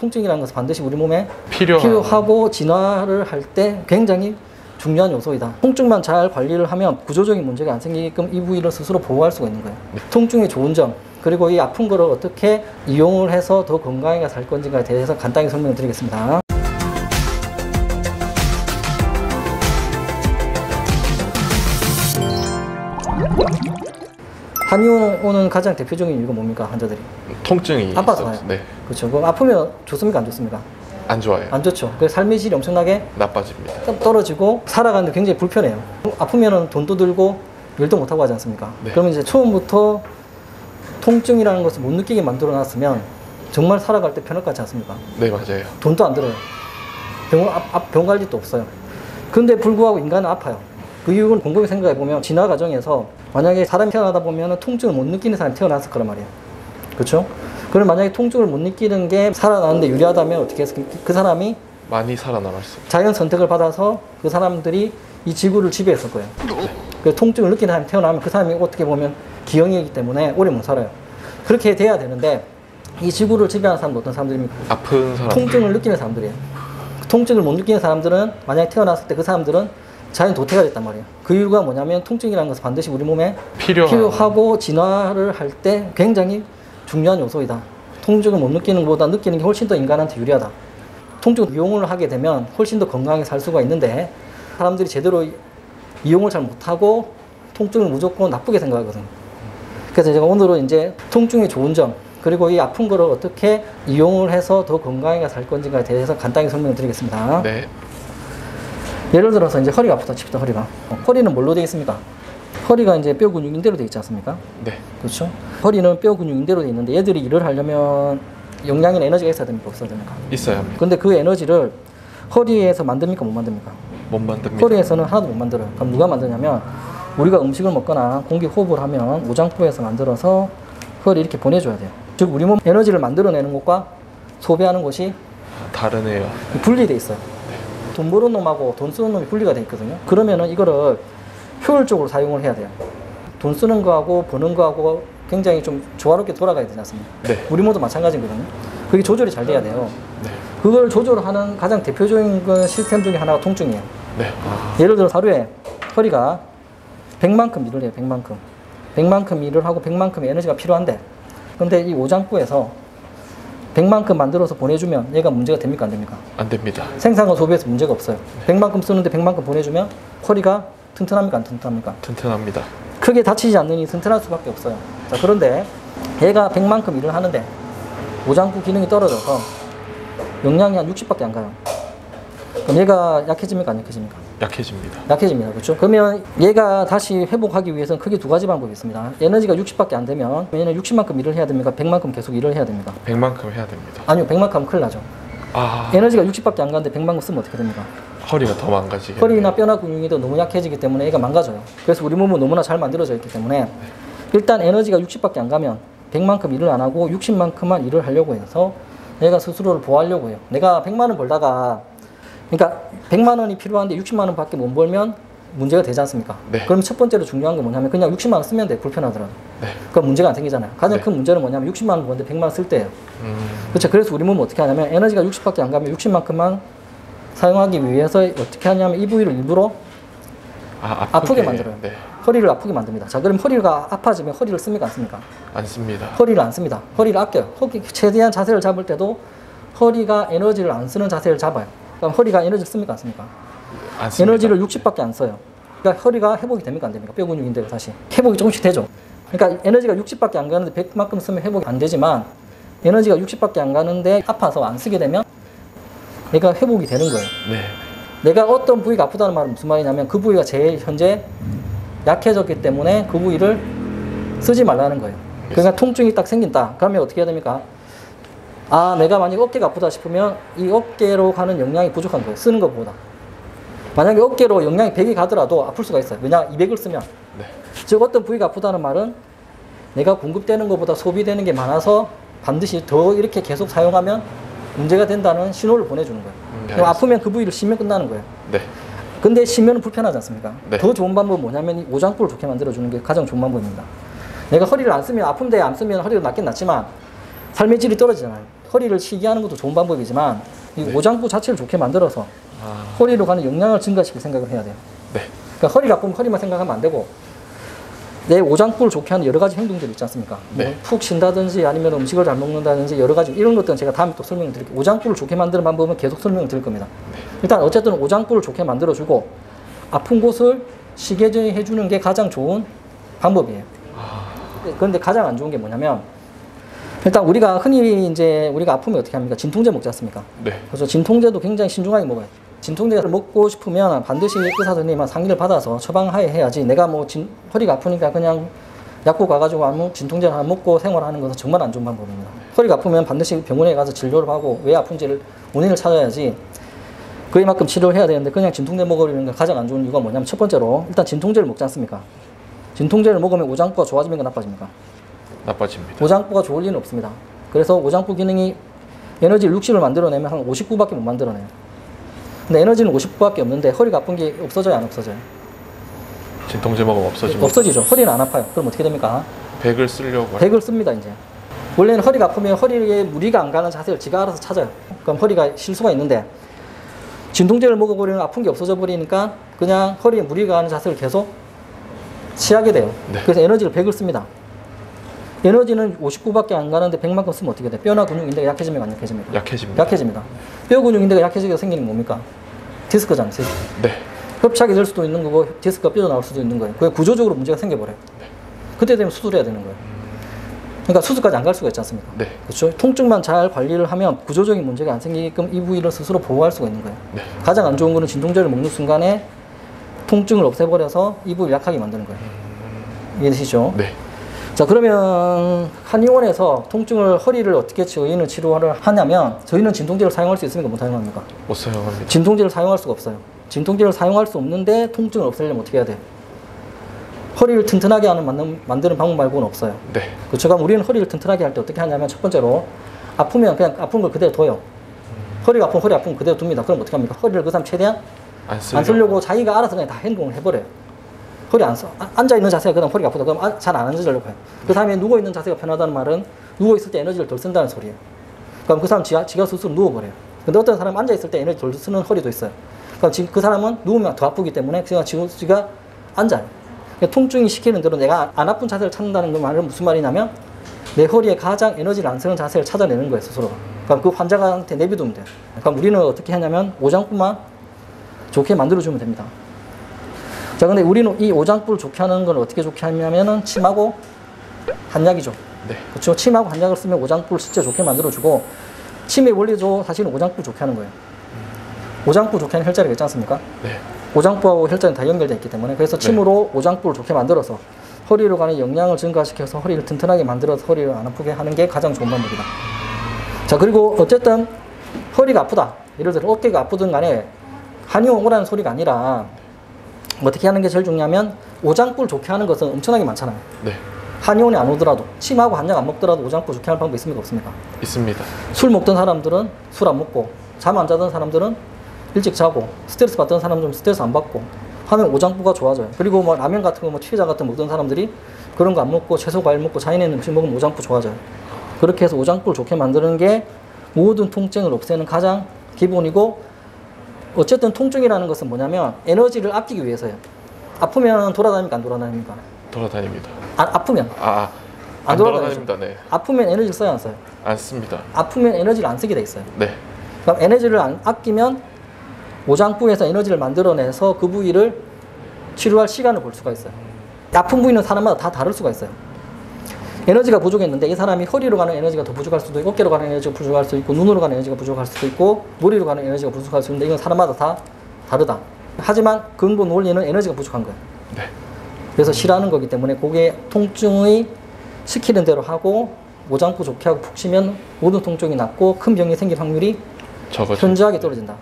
통증이라는 것은 반드시 우리 몸에 필요하고 필요하고 진화를 할 때 굉장히 중요한 요소이다. 통증만 잘 관리를 하면 구조적인 문제가 안 생기게끔 이 부위를 스스로 보호할 수가 있는 거예요. 통증의 좋은 점, 그리고 이 아픈 거를 어떻게 이용을 해서 더 건강하게 살 건지에 대해서 간단히 설명을 드리겠습니다. 한이 오는 가장 대표적인 이유가 뭡니까? 환자들이 통증이 아파서 와요. 네. 그렇죠. 그럼 아프면 좋습니까? 안 좋습니까? 안 좋아요. 안 좋죠. 그래서 삶의 질이 엄청나게 나빠집니다. 떨어지고 살아가는데 굉장히 불편해요. 아프면 돈도 들고 일도 못하고 하지 않습니까? 네. 그러면 이제 처음부터 통증이라는 것을 못 느끼게 만들어 놨으면 정말 살아갈 때 편할 것 같지 않습니까? 네, 맞아요. 돈도 안 들어요. 병 갈 일도 없어요. 그런데 불구하고 인간은 아파요. 그 이유는 곰곰이 생각해 보면 진화 과정에서 만약에 사람이 태어나다 보면 통증을 못 느끼는 사람이 태어났을 거란 말이에요. 그렇죠? 그럼 만약에 통증을 못 느끼는 게 살아나는데 유리하다면 어떻게 해서 그 사람이 많이 살아남을 수 있어요. 자연 선택을 받아서 그 사람들이 이 지구를 지배했을 거예요. 그 통증을 느끼는 사람이 태어나면 그 사람이 어떻게 보면 기형이기 때문에 오래 못 살아요. 그렇게 돼야 되는데 이 지구를 지배하는 사람은 어떤 사람들입니까? 아픈 사람. 통증을 느끼는 사람들이에요. 통증을 못 느끼는 사람들은 만약에 태어났을 때 그 사람들은 자연 도태가 됐단 말이에요. 그 이유가 뭐냐면 통증이라는 것은 반드시 우리 몸에 필요하고 진화를 할 때 굉장히 중요한 요소이다. 통증을 못 느끼는 것보다 느끼는 게 훨씬 더 인간한테 유리하다. 통증을 이용을 하게 되면 훨씬 더 건강하게 살 수가 있는데 사람들이 제대로 이용을 잘 못하고 통증을 무조건 나쁘게 생각하거든요. 그래서 제가 오늘은 이제 통증의 좋은 점, 그리고 이 아픈 거를 어떻게 이용을 해서 더 건강하게 살 건지에 대해서 간단히 설명을 드리겠습니다. 네. 예를 들어서 이제 허리가 아프다 칩시다. 허리는 뭘로 되어 있습니까? 허리가 이제 뼈 근육 인대로 되어 있지 않습니까? 네. 그렇죠? 허리는 뼈 근육 인대로 되어 있는데 얘들이 일을 하려면 영양이나 에너지가 있어야 됩니까? 없어야 됩니까? 있어야 합니다. 근데 그 에너지를 허리에서 만듭니까? 못 만듭니까? 못 만듭니다. 허리에서는 하나도 못 만들어요. 그럼 누가 만드냐면 우리가 음식을 먹거나 공기 호흡을 하면 오장부에서 만들어서 허리 이렇게 보내줘야 돼요. 즉 우리 몸 에너지를 만들어내는 곳과 소비하는 곳이 다르네요. 분리돼 있어요. 돈 버는 놈하고 돈 쓰는 놈이 분리가 돼 있거든요. 그러면은 이거를 효율적으로 사용을 해야 돼요. 돈 쓰는 거하고 버는 거하고 굉장히 좀 조화롭게 돌아가야 되지 않습니까? 네. 우리 모두 마찬가지거든요. 그게 조절이 잘 돼야 돼요. 네. 그걸 조절하는 가장 대표적인 그 시스템 중에 하나가 통증이에요. 네. 예를 들어 하루에 허리가 100만큼 일을 해요. 100만큼. 100만큼 일을 하고 100만큼의 에너지가 필요한데 근데 이 오장부에서 100만큼 만들어서 보내주면 얘가 문제가 됩니까? 안 됩니까? 안 됩니다. 생산과 소비에서 문제가 없어요. 100만큼 쓰는데 100만큼 보내주면 허리가 튼튼합니까? 안 튼튼합니까? 튼튼합니다. 크게 다치지 않으니 튼튼할 수밖에 없어요. 자, 그런데 얘가 100만큼 일을 하는데 오장부 기능이 떨어져서 영양이 한 60밖에 안 가요. 그럼 얘가 약해집니까? 안 약해집니까? 약해집니다. 약해집니다. 그렇죠? 그러면 얘가 다시 회복하기 위해서는 크게 두 가지 방법이 있습니다. 에너지가 60밖에 안 되면 얘는 60만큼 일을 해야 됩니까? 100만큼 계속 일을 해야 됩니까? 100만큼 해야 됩니다. 아니요. 100만큼 하면 큰일 나죠. 에너지가 60밖에 안 가는데 100만큼 쓰면 어떻게 됩니까? 허리가 더 망가지게. 허리나 뼈나 근육이 더 너무 약해지기 때문에 얘가 망가져요. 그래서 우리 몸은 너무나 잘 만들어져 있기 때문에 일단 에너지가 60밖에 안 가면 100만큼 일을 안 하고 60만큼만 일을 하려고 해서 얘가 스스로를 보호하려고 해요. 내가 100만 원 벌다가 그러니까 100만 원이 필요한데 60만 원 밖에 못 벌면 문제가 되지 않습니까? 네. 그럼 첫 번째로 중요한 건 뭐냐면 그냥 60만 원 쓰면 돼. 불편하더라도. 네. 그럼 문제가 안 생기잖아요. 가장 네. 큰 문제는 뭐냐면 60만 원 버는데 100만 원 쓸 때예요. 그렇죠. 그래서 우리 몸은 어떻게 하냐면 에너지가 60밖에 안 가면 60만큼만 사용하기 위해서 어떻게 하냐면 이 부위를 일부러 아프게 만들어요. 네. 허리를 아프게 만듭니다. 자, 그럼 허리가 아파지면 허리를 씁니까? 안 씁니까? 안 씁니다. 허리를 안 씁니다. 허리를 아껴요. 최대한 자세를 잡을 때도 허리가 에너지를 안 쓰는 자세를 잡아요. 그럼 허리가 에너지를 씁니까? 안 씁니까? 안 씁니다. 에너지를 60밖에 안 써요. 그러니까 허리가 회복이 됩니까? 안 됩니까? 뼈 근육인데 다시. 회복이 조금씩 되죠. 그러니까 에너지가 60밖에 안 가는데 100만큼 쓰면 회복이 안 되지만 에너지가 60밖에 안 가는데 아파서 안 쓰게 되면 얘가 회복이 되는 거예요. 네. 내가 어떤 부위가 아프다는 말은 무슨 말이냐면 그 부위가 제일 현재 약해졌기 때문에 그 부위를 쓰지 말라는 거예요. 그러니까 통증이 딱 생긴다. 그러면 어떻게 해야 됩니까? 아, 내가 만약에 어깨가 아프다 싶으면 이 어깨로 가는 영양이 부족한 거예요. 쓰는 것보다. 만약에 어깨로 영양이 100이 가더라도 아플 수가 있어요. 왜냐? 200을 쓰면. 네. 즉 어떤 부위가 아프다는 말은 내가 공급되는 것보다 소비되는 게 많아서 반드시 더 이렇게 계속 사용하면 문제가 된다는 신호를 보내주는 거예요. 그럼 아프면 그 부위를 쉬면 끝나는 거예요. 네. 근데 쉬면 불편하지 않습니까? 네. 더 좋은 방법은 뭐냐면 이 오장부를 좋게 만들어주는 게 가장 좋은 방법입니다. 내가 허리를 안 쓰면 아픈데 안 쓰면 허리가 낫긴 낫지만 삶의 질이 떨어지잖아요. 허리를 쉬게 하는 것도 좋은 방법이지만 이 네. 오장부 자체를 좋게 만들어서 아, 허리로 가는 영향을 증가시킬 생각을 해야 돼요. 네. 그러니까 허리가 아프면 허리만 생각하면 안 되고 내 오장부를 좋게 하는 여러 가지 행동들이 있지 않습니까? 네. 뭐 푹 쉰다든지 아니면 음식을 잘 먹는다든지 여러 가지 이런 것들은 제가 다음에 또 설명을 드릴게요. 오장부를 좋게 만드는 방법은 계속 설명을 드릴 겁니다. 일단 어쨌든 오장부를 좋게 만들어주고 아픈 곳을 쉬게 해주는 게 가장 좋은 방법이에요. 그런데 가장 안 좋은 게 뭐냐면 일단 우리가 흔히 이제 우리가 아프면 어떻게 합니까? 진통제 먹지 않습니까? 네. 그래서 진통제도 굉장히 신중하게 먹어요. 진통제를 먹고 싶으면 반드시 의사 선생님한테 상의를 받아서 처방하에 해야지 내가 뭐 허리가 아프니까 그냥 약국 가가지고 아무 진통제 하나 먹고 생활하는 것은 정말 안 좋은 방법입니다. 허리가 아프면 반드시 병원에 가서 진료를 하고 왜 아픈지를 원인을 찾아야지 그만큼 치료를 해야 되는데 그냥 진통제 먹으려는 게 가장 안 좋은 이유가 뭐냐면 첫 번째로 일단 진통제를 먹지 않습니까? 진통제를 먹으면 오장부가 좋아집니까 나빠집니까? 나빠집니다. 오장부가 좋을 리는 없습니다. 그래서 오장부 기능이 에너지 60을 만들어내면 한 59밖에 못 만들어내요. 근데 에너지는 59밖에 없는데 허리가 아픈 게 없어져요 안 없어져요? 진통제 먹으면 없어집니다. 없어지죠. 허리는 안 아파요. 그럼 어떻게 됩니까? 백을 쓰려고. 백을 씁니다 이제. 원래는 허리가 아프면 허리에 무리가 안 가는 자세를 지가 알아서 찾아요. 그럼 허리가 쉴 수가 있는데 진통제를 먹어버리면 아픈 게 없어져 버리니까 그냥 허리에 무리가 가는 자세를 계속 취하게 돼요. 네. 그래서 에너지를 100을 씁니다. 에너지는 59밖에 안 가는데 100만큼 쓰면 어떻게 돼? 뼈나 근육 인대가 약해집니까? 안 약해집니까? 약해집니다. 약해집니다. 뼈 근육 인대가 약해지게 생기는 게 뭡니까? 디스크잖아요. 디스크. 네. 협착이 될 수도 있는 거고 디스크가 삐져나올 수도 있는 거예요. 그게 구조적으로 문제가 생겨버려요. 그때 되면 수술해야 되는 거예요. 그러니까 수술까지 안 갈 수가 있지 않습니까? 네. 그렇죠? 통증만 잘 관리를 하면 구조적인 문제가 안 생기게끔 이 부위를 스스로 보호할 수가 있는 거예요. 네. 가장 안 좋은 거는 진통제를 먹는 순간에 통증을 없애버려서 이 부위를 약하게 만드는 거예요. 이해되시죠? 네. 자, 그러면 한의원에서 통증을 허리를 어떻게 저희는 치료를 하냐면 저희는 진통제를 사용할 수 있습니까? 못 사용합니까? 못 사용합니다. 진통제를 사용할 수가 없어요. 진통제를 사용할 수 없는데 통증을 없애려면 어떻게 해야 돼요? 허리를 튼튼하게 만드는 방법 말고는 없어요. 네. 그렇죠. 그럼 우리는 허리를 튼튼하게 할 때 어떻게 하냐면 첫 번째로 아프면 그냥 아픈 걸 그대로 둬요. 허리가 아프면 허리 아프면 그대로 둡니다. 그럼 어떻게 합니까? 허리를 그 사람 최대한 안 안 쓰려고 자기가 알아서 그냥 다 행동을 해버려요. 허리 안 써. 앉아있는 자세가 그다음 허리가 아프다. 그럼 잘 안 앉으려고 해요. 그 다음에 누워있는 자세가 편하다는 말은 누워있을 때 에너지를 덜 쓴다는 소리예요. 그럼 그 사람 지가 스스로 누워버려요. 근데 어떤 사람은 앉아있을 때 에너지 덜 쓰는 허리도 있어요. 그럼 지금 그 사람은 누우면 더 아프기 때문에 그냥 지가 앉아요. 그러니까 통증이 시키는 대로 내가 안 아픈 자세를 찾는다는 그 말은 무슨 말이냐면 내 허리에 가장 에너지를 안 쓰는 자세를 찾아내는 거예요, 스스로가. 그럼 그 환자한테 내비두면 돼요. 그럼 우리는 어떻게 하냐면 오장부만 좋게 만들어주면 됩니다. 자, 근데 우리는 이 오장부를 좋게 하는 건 어떻게 좋게 하냐면은 침하고 한약이죠. 네. 그렇죠. 침하고 한약을 쓰면 오장부를 실제 좋게 만들어주고 침의 원리도 사실은 오장부 좋게 하는 거예요. 오장부 좋게 하는 혈자리가 있지 않습니까? 네. 오장부하고 혈자리는 다 연결되어 있기 때문에 그래서 침으로 오장부를 좋게 만들어서 허리로 가는 영양을 증가시켜서 허리를 튼튼하게 만들어서 허리를 안 아프게 하는 게 가장 좋은 방법이다. 자, 그리고 어쨌든 허리가 아프다. 예를 들어 어깨가 아프든 간에 한의원 오라는 소리가 아니라 어떻게 하는 게 제일 중요하면 오장부를 좋게 하는 것은 엄청나게 많잖아요. 네. 한의원에 안 오더라도 침하고 한약 안 먹더라도 오장부 좋게 하는 방법이 있습니까? 없습니까? 있습니다. 술 먹던 사람들은 술 안 먹고 잠 안 자던 사람들은 일찍 자고 스트레스 받던 사람들은 스트레스 안 받고 하면 오장부가 좋아져요. 그리고 뭐 라면 같은 거 뭐 튀자 같은 거 먹던 사람들이 그런 거 안 먹고 채소 과일 먹고 자연에 있는 음식 먹으면 오장부 좋아져요. 그렇게 해서 오장부를 좋게 만드는 게 모든 통증을 없애는 가장 기본이고 어쨌든 통증이라는 것은 뭐냐면 에너지를 아끼기 위해서예요. 아프면 돌아다닙니까? 안 돌아다닙니까? 돌아다닙니다. 아프면 안 돌아다닙니다. 네. 아프면 에너지를 써야 안 써요? 안 씁니다. 아프면 에너지를 안 쓰게 돼 있어요. 네. 그럼 에너지를 아끼면 오장부에서 에너지를 만들어내서 그 부위를 치료할 시간을 볼 수가 있어요. 아픈 부위는 사람마다 다 다를 수가 있어요. 에너지가 부족했는데 이 사람이 허리로 가는 에너지가 더 부족할 수도 있고 어깨로 가는 에너지가 부족할 수도 있고 눈으로 가는 에너지가 부족할 수도 있고 머리로 가는 에너지가 부족할 수도 있는데 이건 사람마다 다 다르다. 하지만 근본 원리는 에너지가 부족한 거예요. 네. 그래서 싫어하는 거기 때문에 그게 통증의 시키는 대로 하고 오장부 좋게 하고 푹 쉬면 모든 통증이 낫고 큰 병이 생길 확률이 적어져. 현저하게 떨어진다.